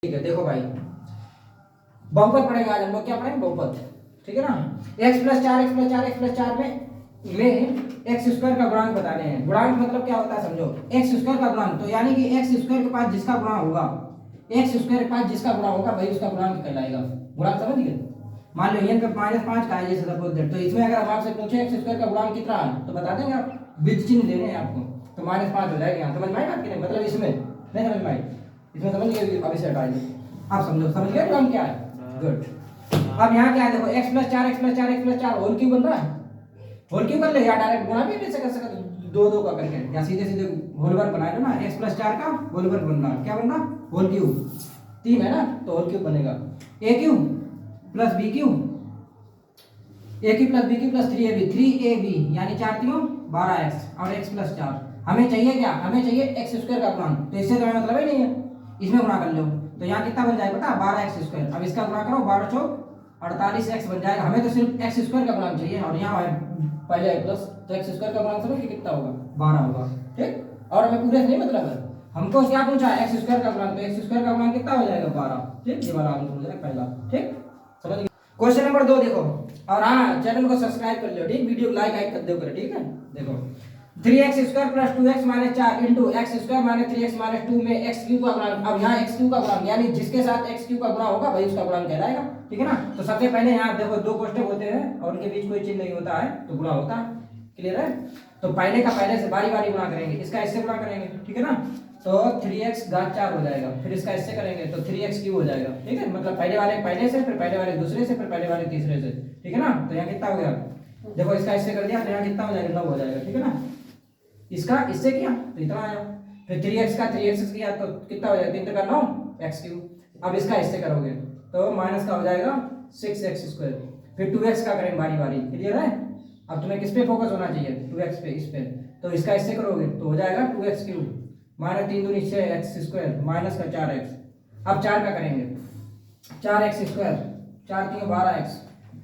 ठीक है, देखो भाई बहुपद पढ़ेगा आज हम लोग। क्या पढ़ेंगे? बहुपद। ठीक है ना। x plus 4 x plus 4 x plus 4 में एक्स स्क्वायर का गुणांक बताने हैं। गुणांक मतलब क्या होता है समझो, एक्स स्क्वायर का गुणांक, तो यानी कि एक्स स्क्वायर के पास जिसका गुणा होगा, एक्स स्क्वायर के पास जिसका गुणा होगा भाई उसका गुणांक कहलाएगा। गुणांक समझ गए? मान लो n पे -5 का है जैसे सपोज दैट, तो इसमें अगर हम आपसे पूछे एक्स स्क्वायर का गुणांक कितना है तो बता देंगे आप, विद चिन्ह देने हैं आपको, तो -5 हो जाएगा। यहाँ समझ में आई बात कि नहीं? मतलब इसमें नहीं समझ में आई, इसमें समझ गए? अब इसे हटा दीजिए, आप समझो, समझ गए गुणांक क्या है? गुड। अब यहाँ क्या है देखो, x plus 4 x plus 4 x plus 4 whole cube बन रहा है। होल क्यूब कर ले या डायरेक्ट गुणा भी नहीं कर सकते, दो दो का करके, या सीधे सीधे होल वर्ग बना लो ना। x प्लस 4 का होल वर्ग बन रहा है, क्या बन रहा? Whole cube. 3 है ना, तो होल क्यूब बनेगा a cube plus b cube, a cube plus b cube plus 3ab, 3ab यानी 4 3 12x और x प्लस 4। हमें चाहिए क्या? हमें चाहिए एक्स स्क्वायर का गुणांक, तो इससे तो हमें मतलब ही नहीं है, इसमें गुणा कर लो तो यहाँ कितना बन जाएगा पता? 12x square. अब इसका गुणा करो, 12 चौक 48x बन जाएगा। हमें तो सिर्फ एक्स स्क्वायर का गुणांक चाहिए, और यहाँ है पहले है प्लस, तो एक्स स्क्वायर का गुणांक समझ कितना होगा? 12 होगा। ठीक, और हमें पूरे से नहीं मतलब है, हमको क्या पूछा है? एक्स स्क्वायर का गुणांक, तो एक्स स्क्वायर का गुणांक कितना हो जाएगा? 12। ठीक, ये वाला आंसर हो जाएगा पहला। ठीक, समझ गए? क्वेश्चन नंबर 2 देखो, और हाँ चैनल को सब्सक्राइब कर लो, ठीक, वीडियो को लाइक कर दो करे, ठीक है। देखो 3x square plus 2x minus 4 into x square minus 3x minus 2 में एक्स क्यूब का गुणांक। अब यहाँ एक्स क्यूब का गुणांक यानी जिसके साथ एक्स क्यूब का गुणा होगा भाई उसका गुणांक कहलाएगा। ठीक है ना। तो सबसे पहले यहाँ देखो दो कोष्ठक होते हैं और उनके बीच कोई चिन्ह नहीं होता है तो गुणा होता है। क्लियर है? तो पहले का पहले से बारी बारी गुणा करेंगे, इसका इससे गुणा करेंगे, ठीक है ना। तो 3x घात 4 हो जाएगा, फिर इसका इससे करेंगे तो 3x क्यूब हो जाएगा। ठीक है, मतलब पहले वाले पहले से, फिर पहले वाले दूसरे से, फिर पहले वाले तीसरे से। ठीक है ना। तो यहाँ कितना हो गया? देखो इसका इससे कर दिया तो यहाँ कितना हो जाएगा? 9 हो जाएगा। ठीक है ना। इसका इससे किया तो इतना आया, फिर 3x का 3x किया तो कितना हो जाएगा? 3 का 9 x क्यूब। अब इसका इससे करोगे तो माइनस का हो जाएगा 6x स्क्वायर, फिर 2x का करेंगे बारी बारी। क्लियर है? अब तुम्हें किस पे फोकस होना चाहिए? 2x पे, इस पे। तो इसका इससे करोगे तो हो जाएगा 2x क्यूब माइनस 3 दूनी 6x स्क्वायर माइनस का 4x। अब 4 का करेंगे 4x स्क्वायर, 4 3 12x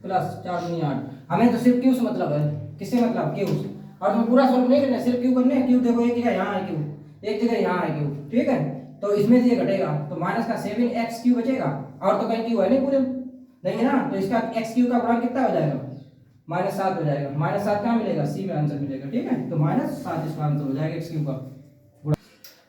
प्लस 4 दूनी 8। हमें तो सिर्फ क्यू से मतलब है, किससे मतलब? क्यू से। और तुम्हें पूरा सॉल्व नहीं करना, सिर्फ क्यूब करने। क्यूब देखो एक जगह यहाँ है क्यूब, एक जगह यहाँ है क्यूब। ठीक है, तो इसमें से ये घटेगा तो माइनस का 7x क्यूब बचेगा, और तो कहीं क्यूब है नहीं पूरे, नहीं है ना। तो इसका x क्यूब का गुणांक कितना हो जाएगा? -7 हो जाएगा। -7 कहाँ मिलेगा? सी में आंसर मिलेगा। ठीक है, तो -7 इसका आंसर हो जाएगा x क्यूब का।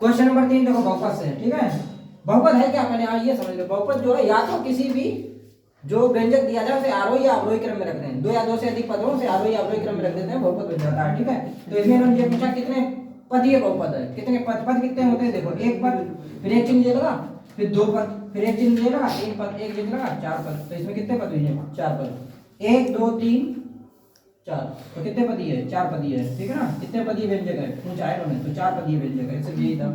क्वेश्चन नंबर 3 देखो बहुपद से। ठीक है, बहुपद है क्या? पहले हाँ ये समझ लो, बहुपद जो है या तो किसी भी जो व्यंजक दिया जाए उसे आरोही या अवरोही क्रम में रखते हैं। दो या दो से अधिक पदों से आरोही या अवरोही क्रम में रख देते हैं, बहुपद बन जाता है। ठीक है, तो इसमें इन्होंने ये पूछा कितने पदीय बहुपद है, कितने पद? पद कितने होते हैं? देखो एक पद, फिर एक चिन्ह दे लगा, फिर दो पद, फिर एक चिन्ह दे लगा, तीन पद, एक चिन्ह लगा, 4 पद। तो इसमें कितने पद हुए? 4 पद। 1 2 3 4, तो कितने पदी है? 4 पदी है। ठीक है ना। कितने पदी व्यंजक है पूछा है उन्होंने, तो 4 पदी व्यंजक है, सिर्फ यही था।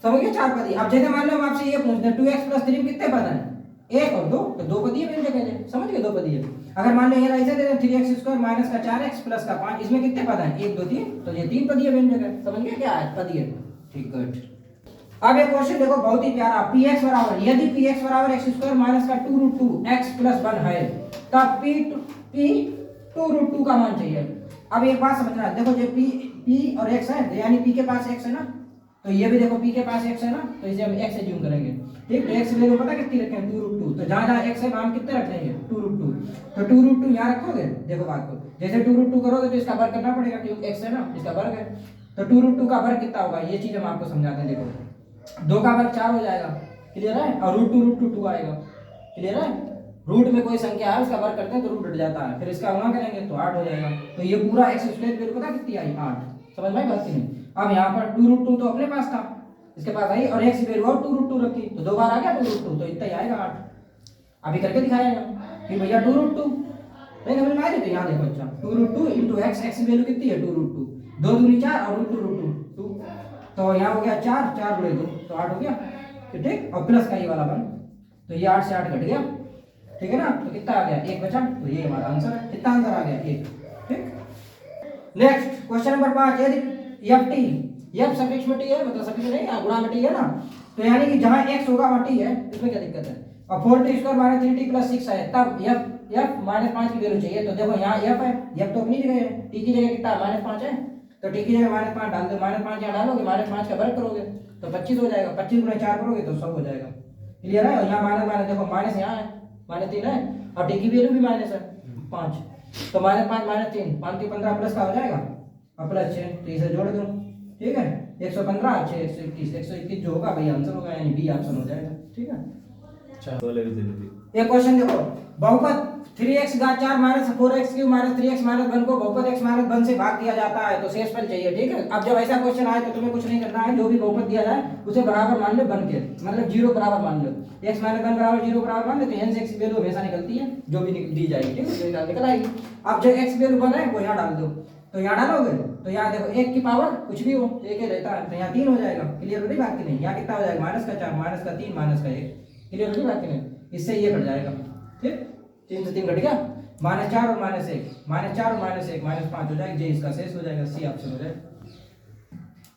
समझ गए? 4 पदी। अब जैसे मान लो हम आपसे ये पूछते हैं 2x प्लस 3 कितने पद हैं? 1 और 2, तो 2 पदी व्यंजक है। समझ गए? 2 पदी है। अगर मान लो ये ऐसे दे दें 3x स्क्वायर माइनस का 4x प्लस का 5, इसमें कितने पद हैं? 1 2 3, तो ये 3 पदी व्यंजक है। समझ गए क्या है? पदी है। ठीक, गुड। अब एक क्वेश्चन देखो बहुत ही प्यारा, px बराबर, यदि px बराबर x स्क्वायर माइनस का 2√2x प्लस 1 है तब p2√2 का मान चाहिए। अब एक बात समझना, देखो जो p और x है, यानी p के पास x है ना, तो ये भी देखो p के पास x है ना, तो इसे हम x एज्यूम करेंगे। ठीक, तो x वैल्यू पता कितनी रखें? 2√2। तो जहां जहां x है वहां कितने रख देंगे? 2√2। तो 2√2 यहाँ रखोगे। देखो बात को, जैसे 2√2 करोगे तो इसका वर्ग करना पड़ेगा क्योंकि x है ना, इसका वर्ग है। तो 2√2 का वर्ग कितना होगा? ये चीज हम आपको समझाते हैं। देखो 2 का वर्ग 4 हो जाएगा। क्लियर है? और √2 आएगा। क्लियर है? रूट में कोई संख्या है उसका वर्ग करते हैं तो रूट हट जाता है, फिर इसका गुणा करेंगे तो 8 हो जाएगा। तो ये पूरा x स्क्वायर वैल्यू पता कितनी आई? 8। समझ में बात नहीं? अब यहाँ पर 2√2 तो अपने पास था, इसके पास आई, और x वैल्यू और 2√2 रखी तो 2 बार आ गया 2√2, तो इतना ही आएगा 8। अभी करके दिखाया कि भैया 2√2 नहीं समझ में आ रही? तो यहाँ देखो, अच्छा 2√2 इंटू x वैल्यू कितनी है? 2√2, 2 दूनी 4 और √2 2, तो यहाँ हो गया 4, 4 गुणे 2 तो 8 हो गया। ठीक, और प्लस का ये वाला 1, तो ये 8 से 8 घट गया। ठीक है ना। तो कितना आ गया? 1 बचा, तो ये हमारा आंसर है। कितना आंसर आ गया? 1। ठीक, नेक्स्ट क्वेश्चन नंबर 5, यदि f सफिक्स में t है, मतलब सफिक्स नहीं गुणा में t है ना, तो यानी कि जहां x होगा वहां t है, इसमें क्या दिक्कत है? और 4t square minus 3t plus 6 है, तब f -5 की वैल्यू चाहिए। तो देखो यहाँ f है, f तो अपनी जगह है, t की जगह कितना? -5 है, तो t की जगह -5 डाल दो। -5 यहाँ डालोगे, -5 का वर्ग करोगे तो 25 हो जाएगा, 25 गुणा 4 करोगे तो 100 हो जाएगा। क्लियर है। और यहाँ माइनस माइनस देखो माइनस यहाँ है -3 है और टी की वैल्यू भी माइनस है 5, तो -5 -3 5 3 15 प्लस का हो जाएगा और प्लस 6, तो इसे जोड़ दो ठीक है। 115 6 121 121 जो होगा वही आंसर होगा, यानी बी ऑप्शन हो जाएगा ठीक है। अच्छा एक क्वेश्चन देखो, बहुपद 3x घात 4 minus 4x cube minus 3x minus 1 को बहुपद x माइनस 1 से भाग दिया जाता है तो शेषफल चाहिए ठीक है। अब जब ऐसा क्वेश्चन आए तो तुम्हें कुछ नहीं करना है, जो भी बहुपद दिया जाए उसे बराबर मान लो बन के, मतलब 0 बराबर मान लो, x माइनस 1 बराबर 0 बराबर मान लो, तो यहाँ से x की वैल्यू हमेशा निकलती है जो भी दी जाएगी ठीक है, तो निकल आएगी। अब जो x वैल्यू बना है वो यहाँ डाल दो, तो यहाँ डालोगे तो यहाँ देखो 1 की पावर कुछ भी हो एक ही रहता है, तो यहाँ 3 हो जाएगा। क्लियर हो रही बात की नहीं? यहाँ कितना हो जाएगा -4 -3 -1। क्लियर हो रही बात की नहीं? इससे ये कट जाएगा ठीक, 3 से 3 कट गया, -4 और -1 -4 और -1 -5 हो जाएगा, जे इसका शेष हो जाएगा, सी ऑप्शन हो जाएगा।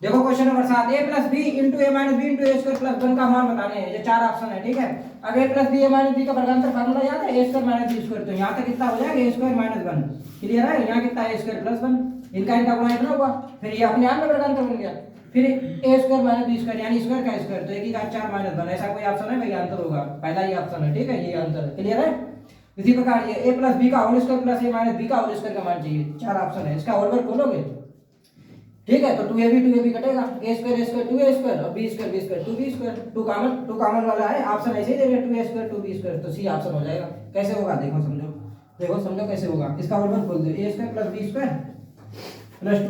देखो question number 7 a + b * a - b * a² + 1 का मान बताने हैं, ये 4 ऑप्शन है ठीक है। अब a + b a - b का वर्गांतर फार्मूला याद है, a² - b², तो यहाँ तक कितना हो जाएगा a² - 1। क्लियर है, यहाँ कितना है a² + 1, इनका गुणा इतना हुआ, फिर ये अपने आप में वर्गांतर बन गया, फिर a² - b² यानी स्क्वायर का स्क्वायर, तो 1 की घात 4 - 1, ऐसा कोई ऑप्शन है भाई आंसर होगा, पहला ही ऑप्शन है ठीक है, ये आंसर है। क्लियर है। इसी प्रकार ये a + b का होल स्क्वायर + a - b का होल स्क्वायर का मान चाहिए, 4 ऑप्शन है, इसका होल वर्ग खोलोगे ठीक है, तो 2ab कटेगा, a² 2a² और b² 2b², 2 कॉमन वाला है, ऑप्शन ऐसे ही दे रहे हैं 2a² 2b², तो सी ऑप्शन हो जाएगा। कैसे होगा देखो समझो कैसे होगा, इसका होल वर्ग खोल दो, a² + b² + 2ab + a² +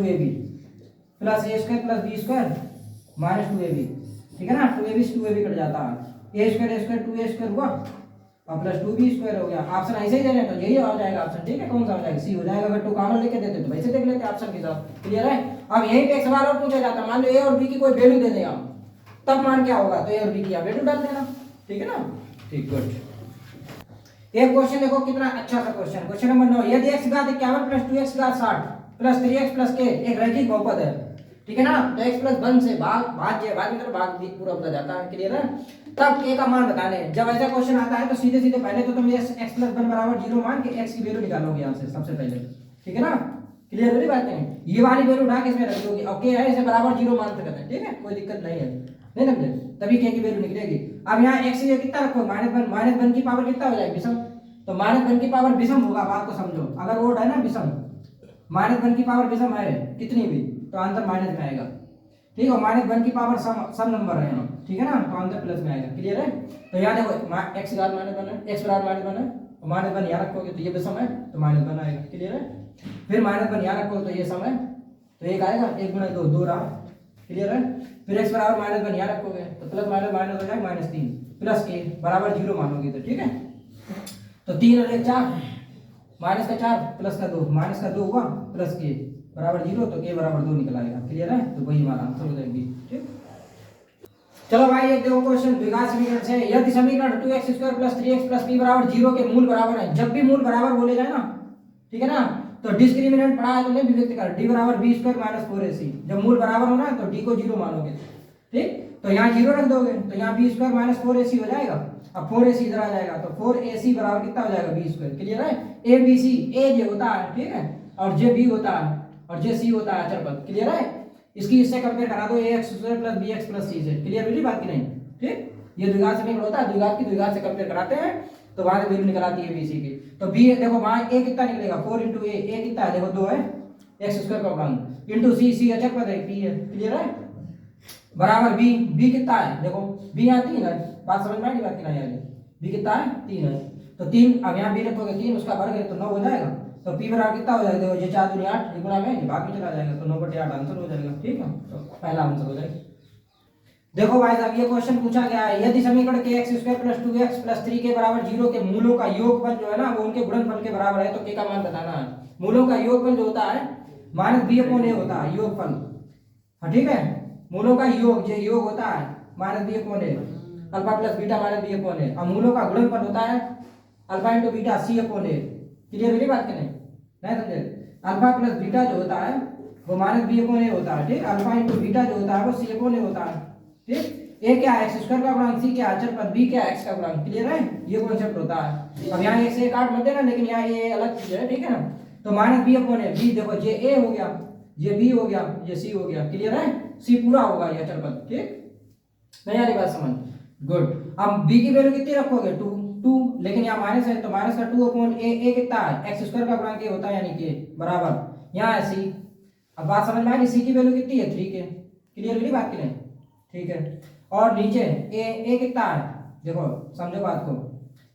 b² - 2ab ठीक है ना, 2ab से 2ab कट जाता है, a² 2a² हुआ और प्लस 2b² हो गया, ऑप्शन ऐसे ही दे रहे हैं तो यही हो जाएगा ऑप्शन ठीक है। कौन सा हो जाएगा? सी हो जाएगा। अगर 2 कॉमन लेके देते तो वैसे देख लेते ऑप्शन के साथ। क्लियर है। अब यहीं पे एक सवाल और पूछा जाता, मान लो a और b की कोई वैल्यू दे दें आप, तब मान क्या होगा, तो a और b की वैल्यू डाल देना ठीक है ना। ठीक गुड। एक क्वेश्चन देखो कितना अच्छा सा क्वेश्चन, क्वेश्चन नंबर 9, यदि x घात 51 + 2x घात 60 + 3x + k एक रैखिक बहुपद है ठीक है ना, तो x + 1 से भाग मतलब भाग पूरा होता जाता है। क्लियर है। तब k का मान बताने हैं। जब ऐसा क्वेश्चन आता है तो सीधे सीधे पहले तो तुम x + 1 = 0 मान के x की वैल्यू निकालोगे यहां से सबसे पहले ठीक है ना। क्लियर हो रही बात नहीं? ये वाली वैल्यू उठा के इसमें रख दोगे और k है इसे बराबर 0 मान सकते हैं ठीक है, कोई दिक्कत नहीं है, नहीं समझे, तभी k की वैल्यू निकलेगी। अब यहाँ x ये कितना रखो -1 की पावर कितना हो जाएगा विषम, तो -1 की पावर विषम होगा, बात को समझो, अगर ओड है ना विषम, -1 की पावर विषम है कितनी भी तो आंसर माइनस में आएगा ठीक है, -1 की पावर सम नंबर है यहाँ ठीक है ना, तो आंसर प्लस में आएगा। क्लियर है। तो यहाँ देखो x घात -1 है, x बराबर -1 है, -1 यहाँ रखोगे तो ये विषम है तो -1 आएगा। क्लियर है। फिर -1 यहाँ रखोगे तो ये सम है तो 1 आएगा, 1 × 2 2 रहा। क्लियर है। फिर x बराबर -1 यहाँ रखोगे तो प्लस माइनस माइनस हो जाएगा -3 प्लस k बराबर 0 मानोगे तो ठीक है, तो 3 और 1 4 -4 प्लस का 2 -2 हुआ प्लस k बराबर 0, तो k बराबर 2 निकल आएगा। क्लियर है। तो वही हमारा आंसर हो जाएगी ठीक। चलो भाई एक देखो क्वेश्चन द्विघात समीकरण से, यदि समीकरण 2x² + 3x + p = 0 के मूल बराबर है, जब भी मूल बराबर बोले जाए ना ठीक है ना, तो डिस्क्रिमिनेंट पढ़ा है तुमने विभक्त कर, d = b² - 4ac, जब मूल बराबर होना है तो d को 0 मानोगे ठीक, तो यहाँ 0 रख दोगे तो यहाँ b² - 4ac हो जाएगा, अब 4ac इधर आ जाएगा तो 4ac बराबर कितना हो जाएगा b²। क्लियर है। abc a j होता है ठीक है, और j b होता है और j c होता है अचर पद। क्लियर है। इसकी इससे कंपेयर करा दो ax² + bx + c से। क्लियर हुई बात की नहीं ठीक, ये द्विघात समीकरण होता है, द्विघात की द्विघात से कंपेयर कराते हैं तो वहां से वैल्यू निकल आती है bc की, तो b देखो वहां a कितना निकलेगा 4 × a कितना है देखो 2 है, x² का गुणांक इंटू c अचर पद है p है। क्लियर है। बराबर b कितना है देखो b यहाँ 3 है, बात समझ में आई बात की नहीं आई, b कितना है 3 है, तो 3 अब यहाँ b रखोगे 3 उसका वर्ग है तो 9 हो जाएगा, तो p बराबर कितना हो जाएगा देखो ये 4 दूनी 8 गुणा में ये भाग में चला जाएगा तो 9/8 आंसर हो जाएगा ठीक है, तो पहला आंसर हो जाएगा। देखो भाई साहब ये क्वेश्चन पूछा गया है, यदि समीकरण kx² + 2x + 3k = 0 के मूलों का योगफल जो है ना वो उनके गुणनफल के बराबर है, तो k का मान बताना है। मूलों का योगफल जो होता है -b/a होता है योगफल, हाँ ठीक है, मूलों का योग जो योग होता है -b/a, alpha plus beta -b/a, और मूलों का गुणनफल होता है अल्फा × बीटा c/a। क्लियर मेरी बात के नहीं समझे, अल्फा प्लस बीटा जो होता है वो -b/a होता है ठीक, अल्फा × बीटा जो होता है वो c/a होता है ठीक। a क्या है x² का गुणांक, c क्या है अचर पद, b क्या है x का गुणांक। क्लियर है। ये कॉन्सेप्ट होता है। अब यहाँ 1 से 1 मत देना, लेकिन यहाँ ये अलग चीज है ठीक है ना, तो -b/a b देखो ये a हो गया, ये b हो गया, ये c हो गया। क्लियर है। c पूरा होगा ये अचर पद ठीक, नहीं आ रही बात समझ, गुड। अब b की वैल्यू कितनी रखोगे, 2, लेकिन यहाँ माइनस है तो माइनस का 2 अपॉन ए कितना है, एक्स स्क्वायर का गुणांक होता है, यानी कि बराबर यहाँ है c। अब बात समझ में आ रही, c की वैल्यू कितनी है 3 के, क्लियर हुई बात की नहीं, ठीक है। और नीचे ए कितना है, देखो समझो बात को,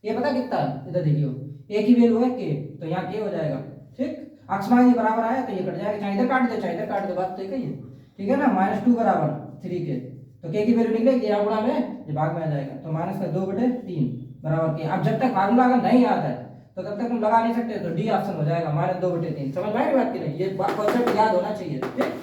ये पता कितना है, इधर देखियो ए की वैल्यू है के, तो यहाँ के हो जाएगा, ठीक। अक्षमान ये बराबर आया तो ये कट जाएगा, चाहे इधर काट दो चाहे इधर काट दो, बात तो एक ही है, ठीक है ना। -2 बराबर 3 के, तो के की वैल्यू निकलेगी, यहाँ गुणा में ये भाग में आ जाएगा, तो -2/3 बराबर के। अब जब तक फार्मूला अगर नहीं आता है तो तब तक तुम लगा नहीं सकते, तो डी ऑप्शन हो जाएगा, -2/3। समझ में आई बात की नहीं, ये कॉन्सेप्ट याद होना चाहिए, ठीक।